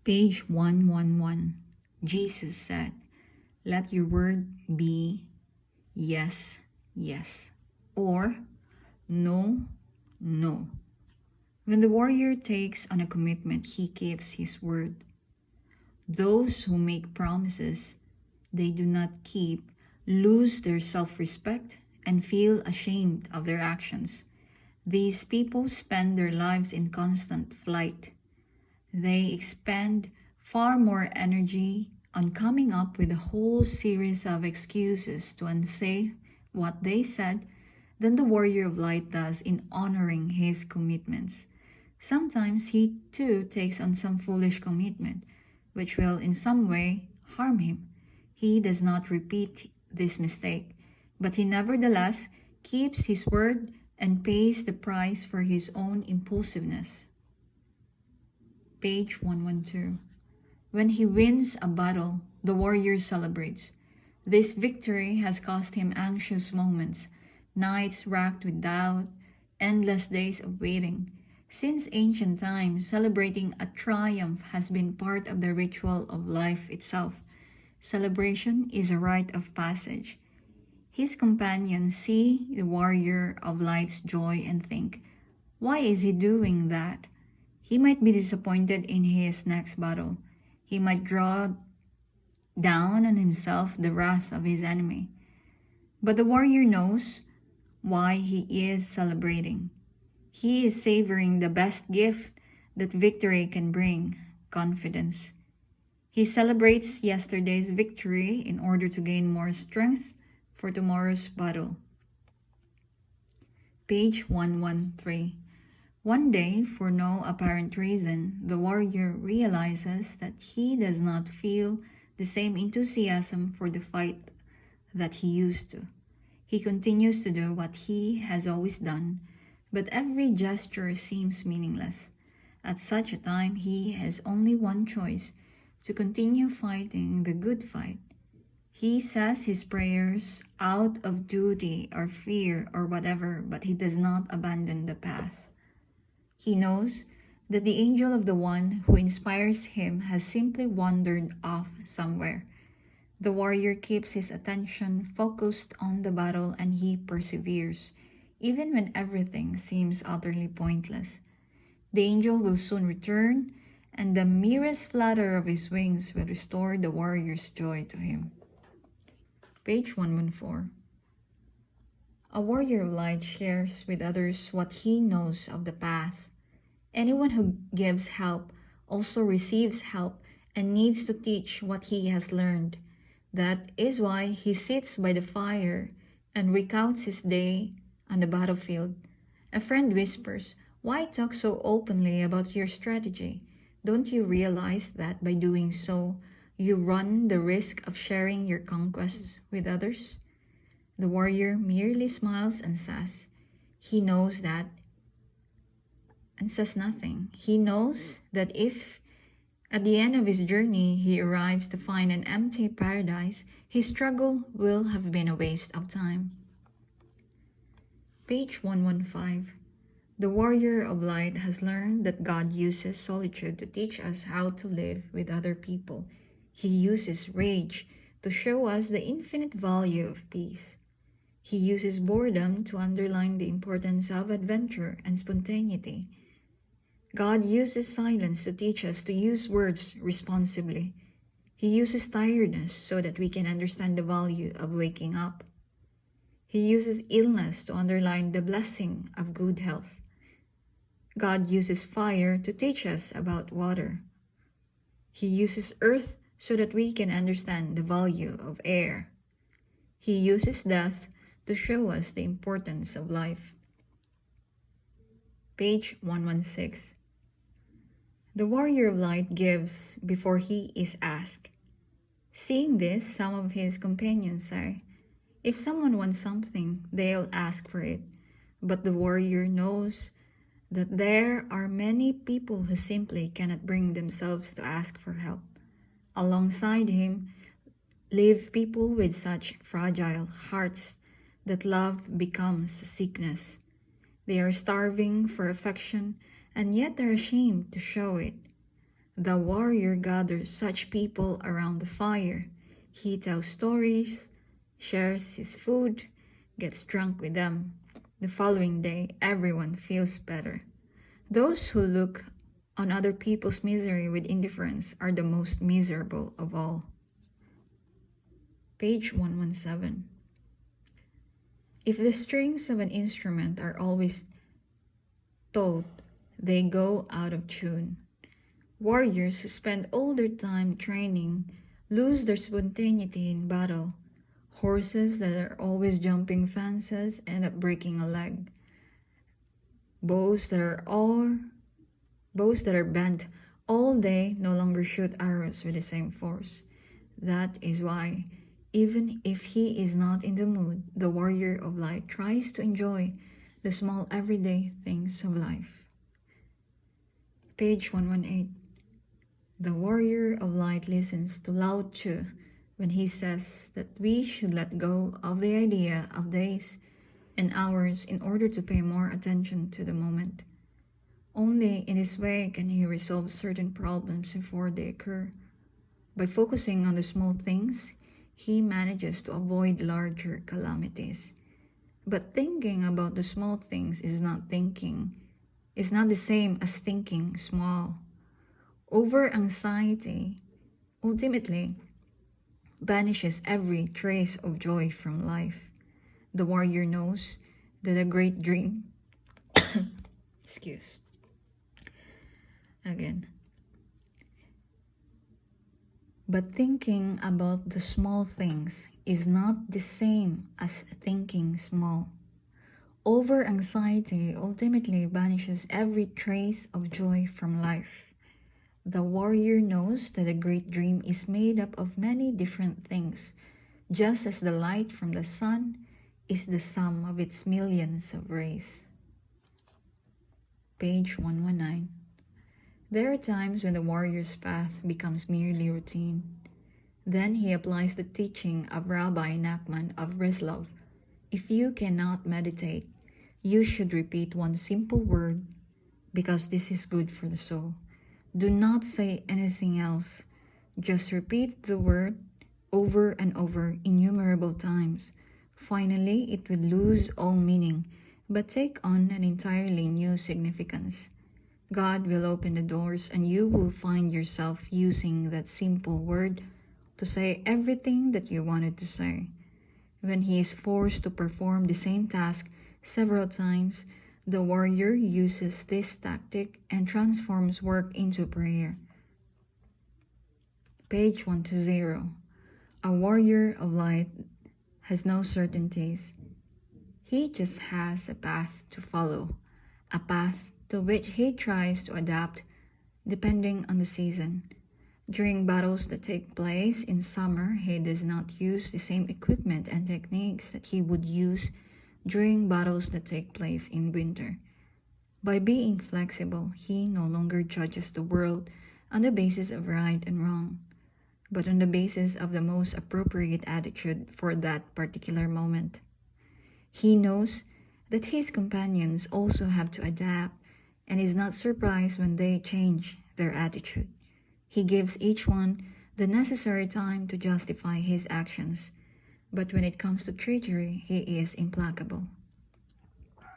Page 111. Jesus said, "Let your word be yes, yes, or no, no." When the warrior takes on a commitment, he keeps his word. Those who make promises they do not keep lose their self-respect and feel ashamed of their actions. These people spend their lives in constant flight. They expend far more energy on coming up with a whole series of excuses to unsay what they said than the warrior of light does in honoring his commitments. Sometimes he too takes on some foolish commitment, which will in some way harm him. He does not repeat this mistake, but he nevertheless keeps his word and pays the price for his own impulsiveness. Page 112. When he wins a battle, the warrior celebrates. This victory has cost him anxious moments, nights racked with doubt, endless days of waiting. Since ancient times, celebrating a triumph has been part of the ritual of life itself. Celebration is a rite of passage. His companions see the warrior of light's joy and think, "Why is he doing that?" He might be disappointed in his next battle. He might draw down on himself the wrath of his enemy. But the warrior knows why he is celebrating. He is savoring the best gift that victory can bring, confidence. He celebrates yesterday's victory in order to gain more strength for tomorrow's battle. Page 113. One day, for no apparent reason, the warrior realizes that he does not feel the same enthusiasm for the fight that he used to. He continues to do what he has always done, but every gesture seems meaningless. At such a time, he has only one choice: to continue fighting the good fight. He says his prayers out of duty or fear or whatever, but he does not abandon the path. He knows that the angel of the one who inspires him has simply wandered off somewhere. The warrior keeps his attention focused on the battle and he perseveres, even when everything seems utterly pointless. The angel will soon return, and the merest flutter of his wings will restore the warrior's joy to him. Page 114. A warrior of light shares with others what he knows of the path. Anyone who gives help also receives help and needs to teach what he has learned. That is why he sits by the fire and recounts his day on the battlefield. A friend whispers, "Why talk so openly about your strategy? Don't you realize that by doing so, you run the risk of sharing your conquests with others?" The warrior merely smiles and says nothing. He knows that if at the end of his journey he arrives to find an empty paradise, his struggle will have been a waste of time. Page 115. The warrior of light has learned that God uses solitude to teach us how to live with other people. He uses rage to show us the infinite value of peace. He uses boredom to underline the importance of adventure and spontaneity. God uses silence to teach us to use words responsibly. He uses tiredness so that we can understand the value of waking up. He uses illness to underline the blessing of good health. God uses fire to teach us about water. He uses earth so that we can understand the value of air. He uses death to show us the importance of life. Page 116. The warrior of light gives before he is asked. Seeing this, some of his companions say, "If someone wants something, they'll ask for it." But the warrior knows that there are many people who simply cannot bring themselves to ask for help. Alongside him live people with such fragile hearts that love becomes a sickness. They are starving for affection and yet are ashamed to show it. The warrior gathers such people around the fire. He tells stories, shares his food, gets drunk with them. The following day, everyone feels better. Those who look on other people's misery with indifference are the most miserable of all. Page 117. If the strings of an instrument are always taut, they go out of tune. Warriors who spend all their time training lose their spontaneity in battle. Horses that are always jumping fences end up breaking a leg. Bows that are bent all day no longer shoot arrows with the same force. That is why, even if he is not in the mood, the warrior of light tries to enjoy the small everyday things of life. Page 118. The warrior of light listens to Lao Tzu when he says that we should let go of the idea of days and hours in order to pay more attention to the moment. Only in this way can he resolve certain problems before they occur. By focusing on the small things, he manages to avoid larger calamities. But thinking about the small things is not the same as thinking small. Over-anxiety ultimately banishes every trace of joy from life. The warrior knows that a great dream excuse again. But thinking about the small things is not the same as thinking small. Over-anxiety ultimately banishes every trace of joy from life. The warrior knows that a great dream is made up of many different things, just as the light from the sun is the sum of its millions of rays. Page 119. There are times when the warrior's path becomes merely routine. Then he applies the teaching of Rabbi Nachman of Breslov. If you cannot meditate, you should repeat one simple word, because this is good for the soul. Do not say anything else. Just repeat the word over and over innumerable times. Finally, it will lose all meaning, but take on an entirely new significance. God will open the doors and you will find yourself using that simple word to say everything that you wanted to say. When he is forced to perform the same task several times, the warrior uses this tactic and transforms work into prayer. Page 120. A warrior of light has no certainties. He just has a path to follow, a path to which he tries to adapt depending on the season. During battles that take place in summer, he does not use the same equipment and techniques that he would use during battles that take place in winter. By being flexible, he no longer judges the world on the basis of right and wrong, but on the basis of the most appropriate attitude for that particular moment. He knows that his companions also have to adapt and is not surprised when they change their attitude. He gives each one the necessary time to justify his actions, but when it comes to treachery, he is implacable.